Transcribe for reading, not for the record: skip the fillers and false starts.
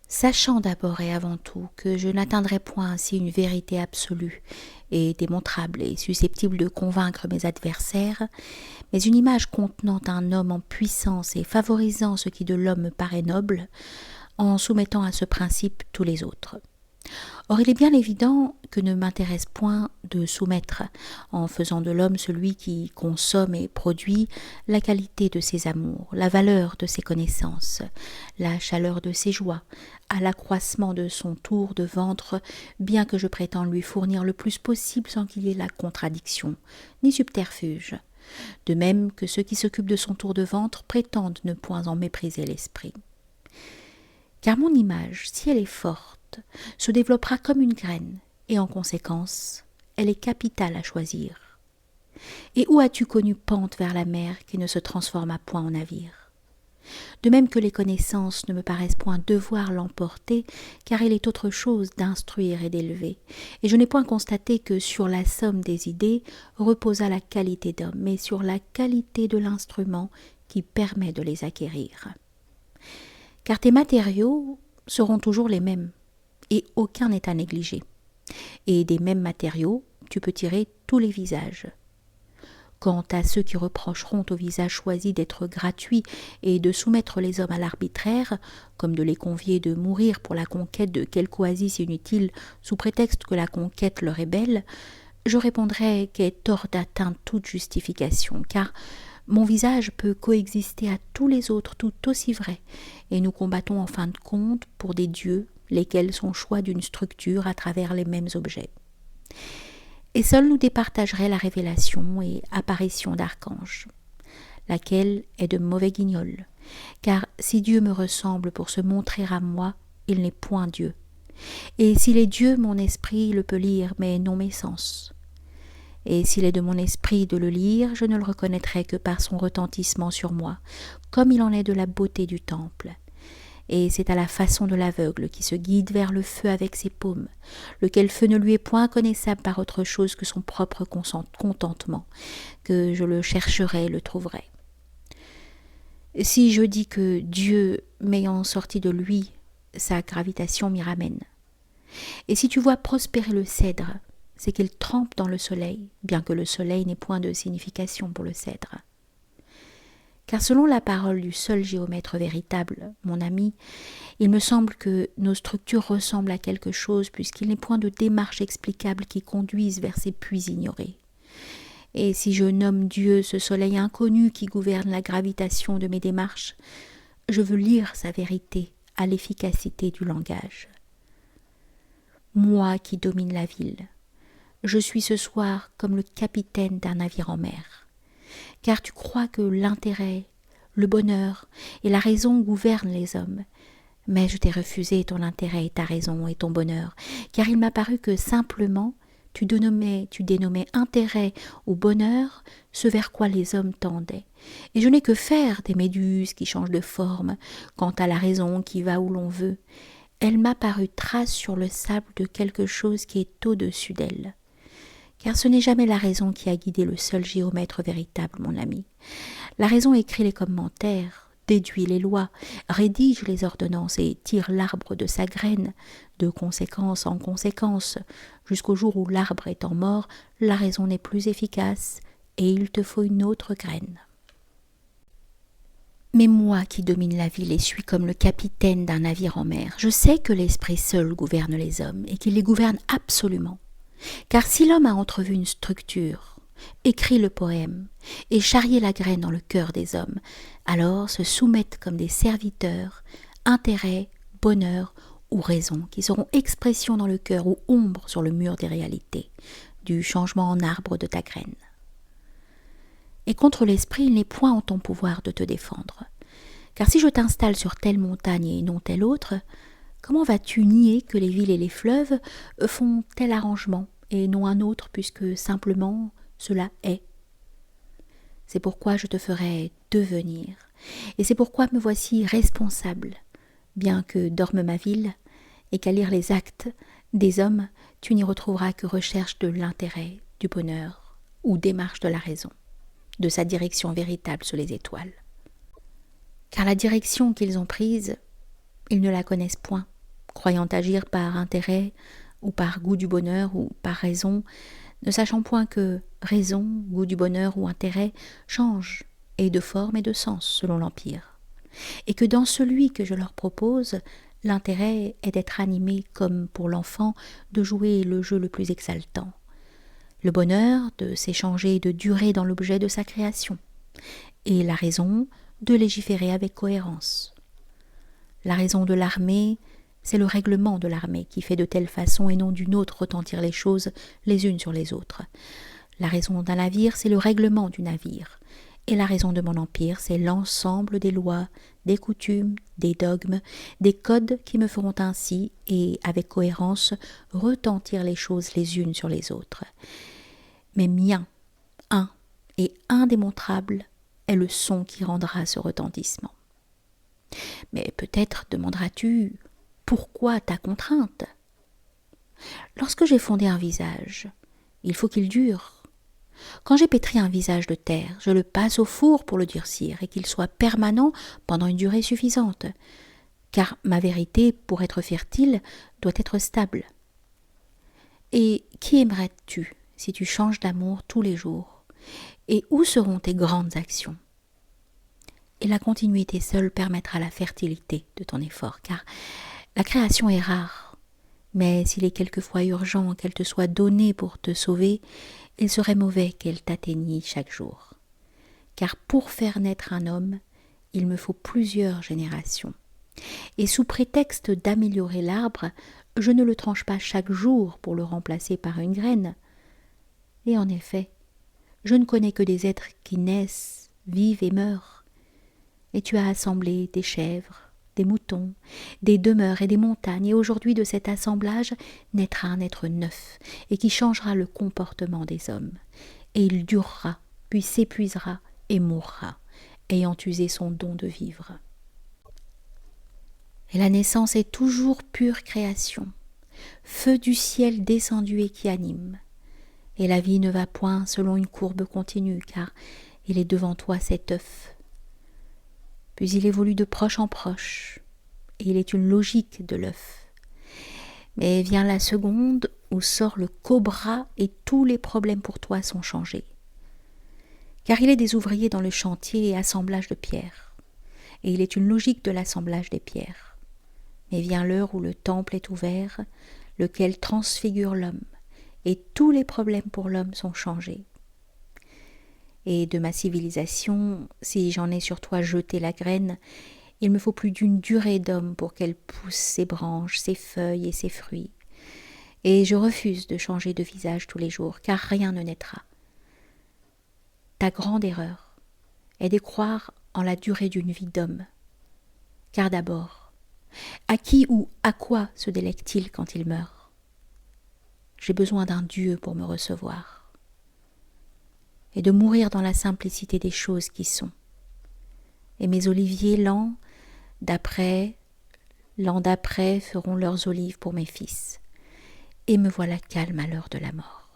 sachant d'abord et avant tout que je n'atteindrai point ainsi une vérité absolue et démontrable et susceptible de convaincre mes adversaires, mais une image contenant un homme en puissance et favorisant ce qui de l'homme me paraît noble, en soumettant à ce principe tous les autres. Or il est bien évident que ne m'intéresse point de soumettre, en faisant de l'homme celui qui consomme et produit la qualité de ses amours, la valeur de ses connaissances, la chaleur de ses joies, à l'accroissement de son tour de ventre, bien que je prétende lui fournir le plus possible sans qu'il y ait la contradiction, ni subterfuge. De même que ceux qui s'occupent de son tour de ventre prétendent ne point en mépriser l'esprit. Car mon image, si elle est forte, se développera comme une graine, et en conséquence, elle est capitale à choisir. Et où as-tu connu pente vers la mer qui ne se transforma point en navire? De même que les connaissances ne me paraissent point devoir l'emporter, car il est autre chose d'instruire et d'élever, et je n'ai point constaté que sur la somme des idées reposa la qualité d'homme, mais sur la qualité de l'instrument qui permet de les acquérir. Car tes matériaux seront toujours les mêmes, et aucun n'est à négliger. Et des mêmes matériaux, tu peux tirer tous les visages. Quant à ceux qui reprocheront au visage choisi d'être gratuit et de soumettre les hommes à l'arbitraire, comme de les convier de mourir pour la conquête de quelque oasis inutile sous prétexte que la conquête leur est belle, je répondrai qu'est hors d'atteinte toute justification, car mon visage peut coexister à tous les autres tout aussi vrai, et nous combattons en fin de compte pour des dieux, lesquels sont choix d'une structure à travers les mêmes objets. Et seuls nous départageraient la révélation et apparition d'archanges, laquelle est de mauvais guignol, car si Dieu me ressemble pour se montrer à moi, il n'est point Dieu. Et s'il est Dieu, mon esprit le peut lire, mais non mes sens. Et s'il est de mon esprit de le lire, je ne le reconnaîtrai que par son retentissement sur moi, comme il en est de la beauté du temple. Et c'est à la façon de l'aveugle qui se guide vers le feu avec ses paumes, lequel feu ne lui est point connaissable par autre chose que son propre contentement, que je le chercherai et le trouverai. Si je dis que Dieu, m'ayant sorti de lui, sa gravitation m'y ramène. Et si tu vois prospérer le cèdre, c'est qu'il trempe dans le soleil, bien que le soleil n'ait point de signification pour le cèdre. Car selon la parole du seul géomètre véritable, mon ami, il me semble que nos structures ressemblent à quelque chose puisqu'il n'est point de démarche explicable qui conduise vers ces puits ignorés. Et si je nomme Dieu ce soleil inconnu qui gouverne la gravitation de mes démarches, je veux lire sa vérité à l'efficacité du langage. Moi qui domine la ville, je suis ce soir comme le capitaine d'un navire en mer. Car tu crois que l'intérêt, le bonheur et la raison gouvernent les hommes. Mais je t'ai refusé ton intérêt et ta raison et ton bonheur, car il m'a paru que simplement tu dénommais intérêt ou bonheur ce vers quoi les hommes tendaient. Et je n'ai que faire des méduses qui changent de forme, quant à la raison qui va où l'on veut. Elle m'a paru trace sur le sable de quelque chose qui est au-dessus d'elle. Car ce n'est jamais la raison qui a guidé le seul géomètre véritable, mon ami. La raison écrit les commentaires, déduit les lois, rédige les ordonnances et tire l'arbre de sa graine, de conséquence en conséquence, jusqu'au jour où l'arbre étant mort, la raison n'est plus efficace et il te faut une autre graine. Mais moi qui domine la ville et suis comme le capitaine d'un navire en mer, je sais que l'esprit seul gouverne les hommes et qu'il les gouverne absolument. Car si l'homme a entrevu une structure, écrit le poème et charrié la graine dans le cœur des hommes, alors se soumettent comme des serviteurs, intérêt, bonheur ou raison qui seront expression dans le cœur ou ombre sur le mur des réalités, du changement en arbre de ta graine. Et contre l'esprit, il n'est point en ton pouvoir de te défendre. Car si je t'installe sur telle montagne et non telle autre, comment vas-tu nier que les villes et les fleuves font tel arrangement et non un autre puisque simplement cela est? C'est pourquoi je te ferai devenir, et c'est pourquoi me voici responsable, bien que dorme ma ville, et qu'à lire les actes des hommes, tu n'y retrouveras que recherche de l'intérêt, du bonheur, ou démarche de la raison, de sa direction véritable sous les étoiles. Car la direction qu'ils ont prise, ils ne la connaissent point, croyant agir par intérêt ou par goût du bonheur ou par raison, ne sachant point que raison, goût du bonheur ou intérêt changent et de forme et de sens selon l'Empire, et que dans celui que je leur propose, l'intérêt est d'être animé comme pour l'enfant de jouer le jeu le plus exaltant, le bonheur de s'échanger et de durer dans l'objet de sa création, et la raison de légiférer avec cohérence. La raison de l'armée, c'est le règlement de l'armée qui fait de telle façon et non d'une autre retentir les choses les unes sur les autres. La raison d'un navire, c'est le règlement du navire. Et la raison de mon empire, c'est l'ensemble des lois, des coutumes, des dogmes, des codes qui me feront ainsi, et avec cohérence, retentir les choses les unes sur les autres. Mais mien, un et indémontrable, est le son qui rendra ce retentissement. Mais peut-être demanderas-tu, pourquoi ta contrainte ? Lorsque j'ai fondé un visage, il faut qu'il dure. Quand j'ai pétri un visage de terre, je le passe au four pour le durcir et qu'il soit permanent pendant une durée suffisante, car ma vérité, pour être fertile, doit être stable. Et qui aimerais-tu si tu changes d'amour tous les jours ? Et où seront tes grandes actions ? Et la continuité seule permettra la fertilité de ton effort, car la création est rare, mais s'il est quelquefois urgent qu'elle te soit donnée pour te sauver, il serait mauvais qu'elle t'atteignît chaque jour. Car pour faire naître un homme, il me faut plusieurs générations. Et sous prétexte d'améliorer l'arbre, je ne le tranche pas chaque jour pour le remplacer par une graine. Et en effet, je ne connais que des êtres qui naissent, vivent et meurent. Et tu as assemblé des chèvres, des moutons, des demeures et des montagnes, et aujourd'hui de cet assemblage naîtra un être neuf, et qui changera le comportement des hommes. Et il durera, puis s'épuisera et mourra, ayant usé son don de vivre. Et la naissance est toujours pure création, feu du ciel descendu et qui anime. Et la vie ne va point selon une courbe continue, car il est devant toi cet œuf. Puis il évolue de proche en proche, et il est une logique de l'œuf. Mais vient la seconde où sort le cobra et tous les problèmes pour toi sont changés. Car il est des ouvriers dans le chantier et assemblage de pierres, et il est une logique de l'assemblage des pierres. Mais vient l'heure où le temple est ouvert, lequel transfigure l'homme, et tous les problèmes pour l'homme sont changés. Et de ma civilisation, si j'en ai sur toi jeté la graine, il me faut plus d'une durée d'homme pour qu'elle pousse ses branches, ses feuilles et ses fruits. Et je refuse de changer de visage tous les jours, car rien ne naîtra. Ta grande erreur est de croire en la durée d'une vie d'homme. Car d'abord, à qui ou à quoi se délecte-t-il quand il meurt ? J'ai besoin d'un Dieu pour me recevoir. Et de mourir dans la simplicité des choses qui sont. Et mes oliviers l'an d'après feront leurs olives pour mes fils. Et me voilà calme à l'heure de la mort.